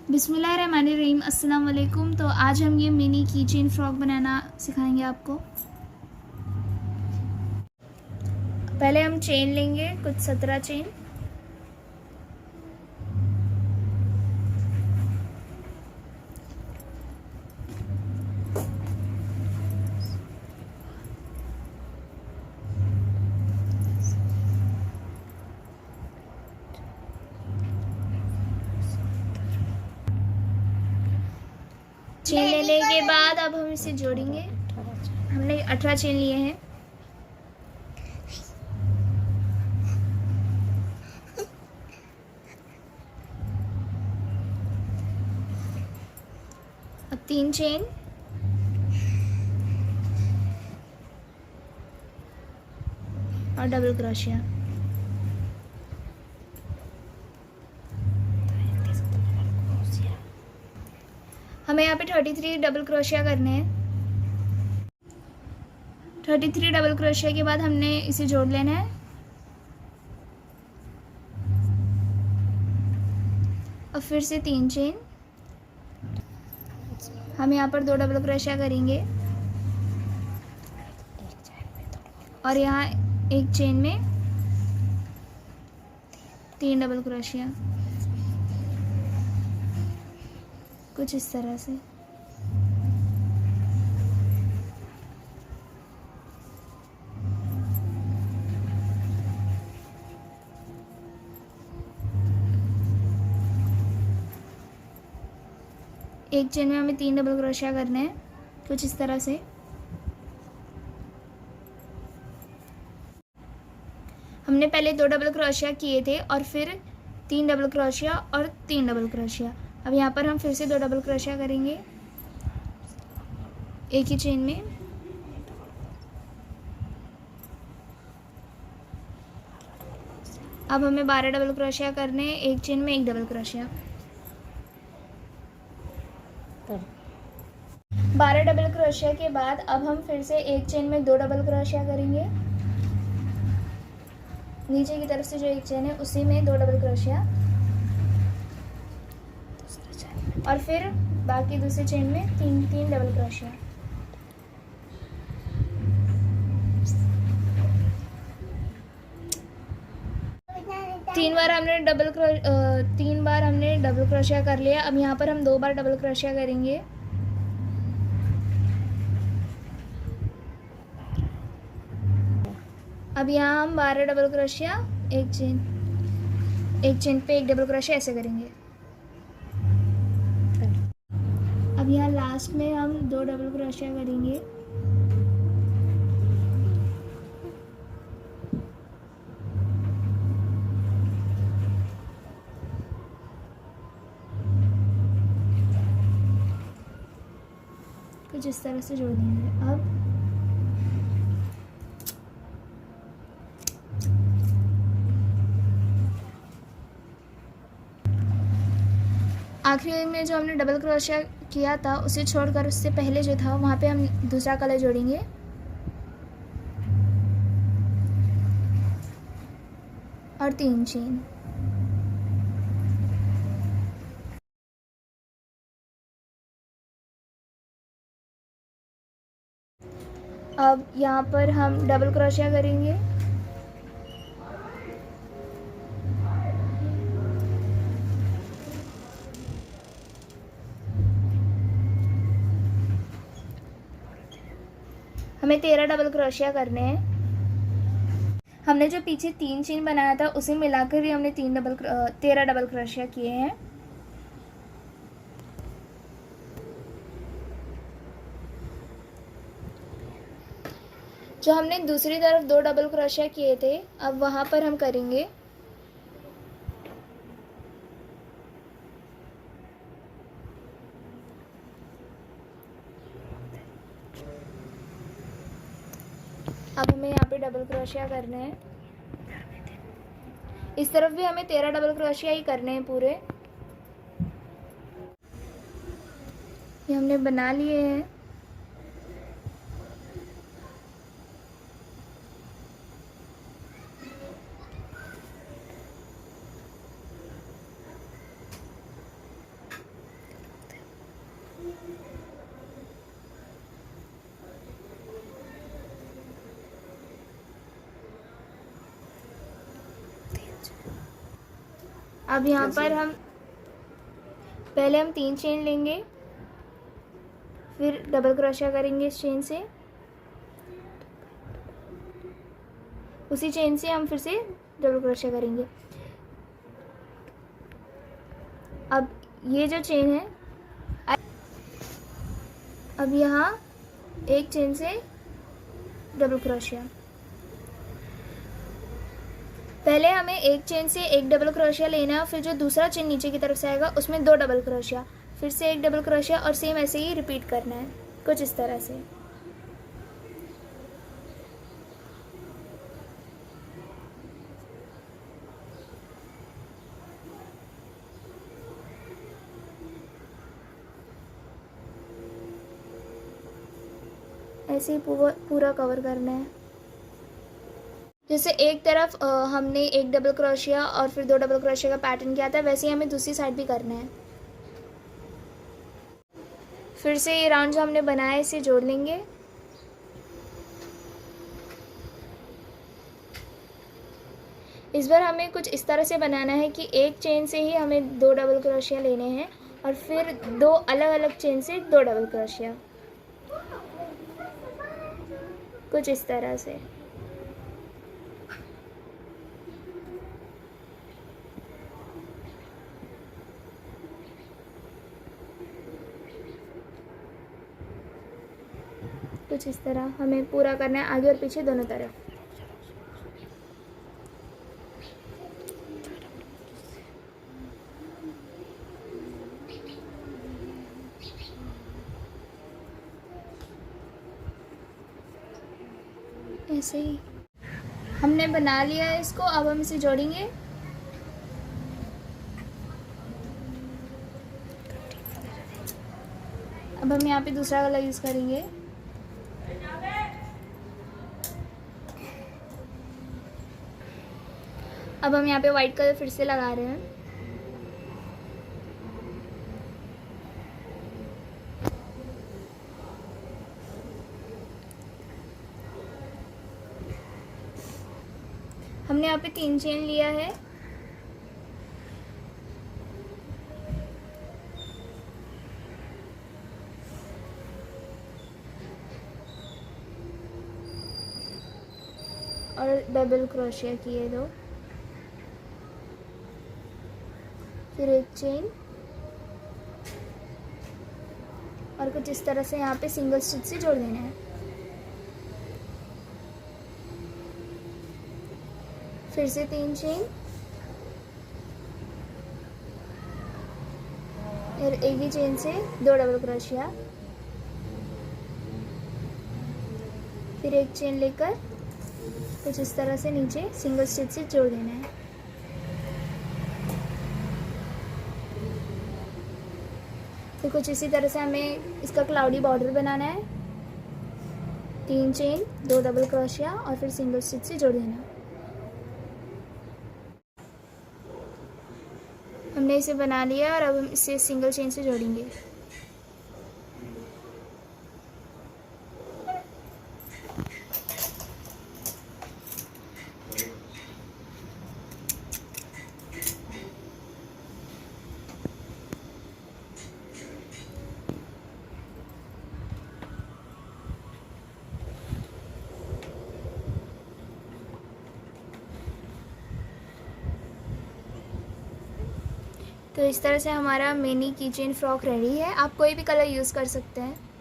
बिस्मिल्लाहिर्रहमानिर्रहीम। अस्सलाम वालेकुम। तो आज हम ये मिनी की चेन फ्रॉक बनाना सिखाएंगे आपको। पहले हम चेन लेंगे, कुछ 17 चेन। चेन लेने के बाद अब हम इसे जोड़ेंगे। हमने 18 चेन लिए हैं। अब 3 चेन और डबल क्रोशिया। हमें यहाँ पे 33 डबल क्रोशिया करने हैं। 33 डबल क्रोशिया के बाद हमने इसे जोड़ लेना है। और फिर से 3 चेन। हम यहाँ पर 2 डबल क्रोशिया करेंगे और यहाँ एक चेन में 3 डबल क्रोशिया, कुछ इस तरह से। एक चेन में हमें 3 डबल क्रोशिया करने हैं, कुछ इस तरह से। हमने पहले 2 डबल क्रोशिया किए थे और फिर 3 डबल क्रोशिया और 3 डबल क्रोशिया। अब यहाँ पर हम फिर से 2 डबल क्रोशिया करेंगे एक ही चेन में। अब हमें 12 डबल क्रोशिया करने हैं, एक चेन में 1 डबल क्रोशिया। 12 डबल क्रोशिया के बाद अब हम फिर से एक चेन में 2 डबल क्रोशिया करेंगे। नीचे की तरफ से जो एक चेन है उसी में 2 डबल क्रोशिया और फिर बाकी दूसरी चेन में 3 डबल क्रोशिया। तीन बार हमने डबल क्रोशिया कर लिया। अब यहाँ पर हम 2 बार डबल क्रोशिया करेंगे। अब यहाँ हम 12 डबल क्रोशिया, एक चेन पे 1 डबल क्रोशिया ऐसे करेंगे। अब यहाँ लास्ट में हम 2 डबल क्रोशिया करेंगे। कुछ इस तरह से जोड़ देंगे। अब आखिरी में जो हमने डबल क्रोशिया किया था उसे छोड़कर उससे पहले जो था वहाँ पे हम दूसरा कलर जोड़ेंगे। और 3 चेन। अब यहाँ पर हम डबल क्रोशिया करेंगे। हमें 13 डबल क्रोशिया करने हैं। हमने जो पीछे 3 चेन बनाया था उसे मिलाकर ही हमने 13 डबल क्रोशिया किए हैं। जो हमने दूसरी तरफ 2 डबल क्रोशिया किए थे अब वहाँ पर हम करेंगे। अब हमें यहाँ पे डबल क्रोशिया करने हैं। इस तरफ भी हमें 13 डबल क्रोशिया ही करने हैं पूरे। ये हमने बना लिए हैं। अब यहाँ कैसे? पर हम पहले 3 चेन लेंगे, फिर डबल क्रोशिया करेंगे इस चेन से, उसी चेन से हम फिर से डबल क्रोशिया करेंगे। अब ये जो चेन है, अब यहाँ एक चेन से डबल क्रोशिया, पहले हमें एक चेन से एक डबल क्रोशिया लेना है, फिर जो दूसरा चेन नीचे की तरफ से आएगा उसमें 2 डबल क्रोशिया, फिर से एक डबल क्रोशिया, और सेम ऐसे ही रिपीट करना है कुछ इस तरह से। ऐसे ही पूरा कवर करना है। जैसे एक तरफ हमने एक डबल क्रोशिया और फिर 2 डबल क्रोशिया का पैटर्न किया था, वैसे ही हमें दूसरी साइड भी करना है। फिर से ये राउंड जो हमने बनाया है इसे जोड़ लेंगे। इस बार हमें कुछ इस तरह से बनाना है कि एक चेन से ही हमें 2 डबल क्रोशिया लेने हैं और फिर 2 अलग अलग चेन से 2 डबल क्रोशिया, कुछ इस तरह से। कुछ इस तरह हमें पूरा करना है, आगे और पीछे दोनों तरफ। ऐसे ही हमने बना लिया है इसको। अब हम इसे जोड़ेंगे। अब हम यहाँ पे दूसरा कलर यूज़ करेंगे। अब हम यहाँ पे वाइट कलर फिर से लगा रहे हैं। हमने यहाँ पे 3 चेन लिया है। और डबल क्रोशिया किए 2, फिर एक चेन, और कुछ इस तरह से यहाँ पे सिंगल स्टिच से जोड़ देना है। फिर से 3 चेन, और एक ही चेन से 2 डबल क्रोशिया, फिर एक चेन लेकर कुछ इस तरह से नीचे सिंगल स्टिच से जोड़ देना है। तो कुछ इसी तरह से हमें इसका क्लाउडी बॉर्डर बनाना है। 3 चेन, 2 डबल क्रोशिया और फिर सिंगल स्टिच से जोड़ देना। हमने इसे बना लिया और अब हम इसे सिंगल चेन से जोड़ेंगे। तो इस तरह से हमारा मिनी की चेन फ्रॉक रेडी है। आप कोई भी कलर यूज़ कर सकते हैं।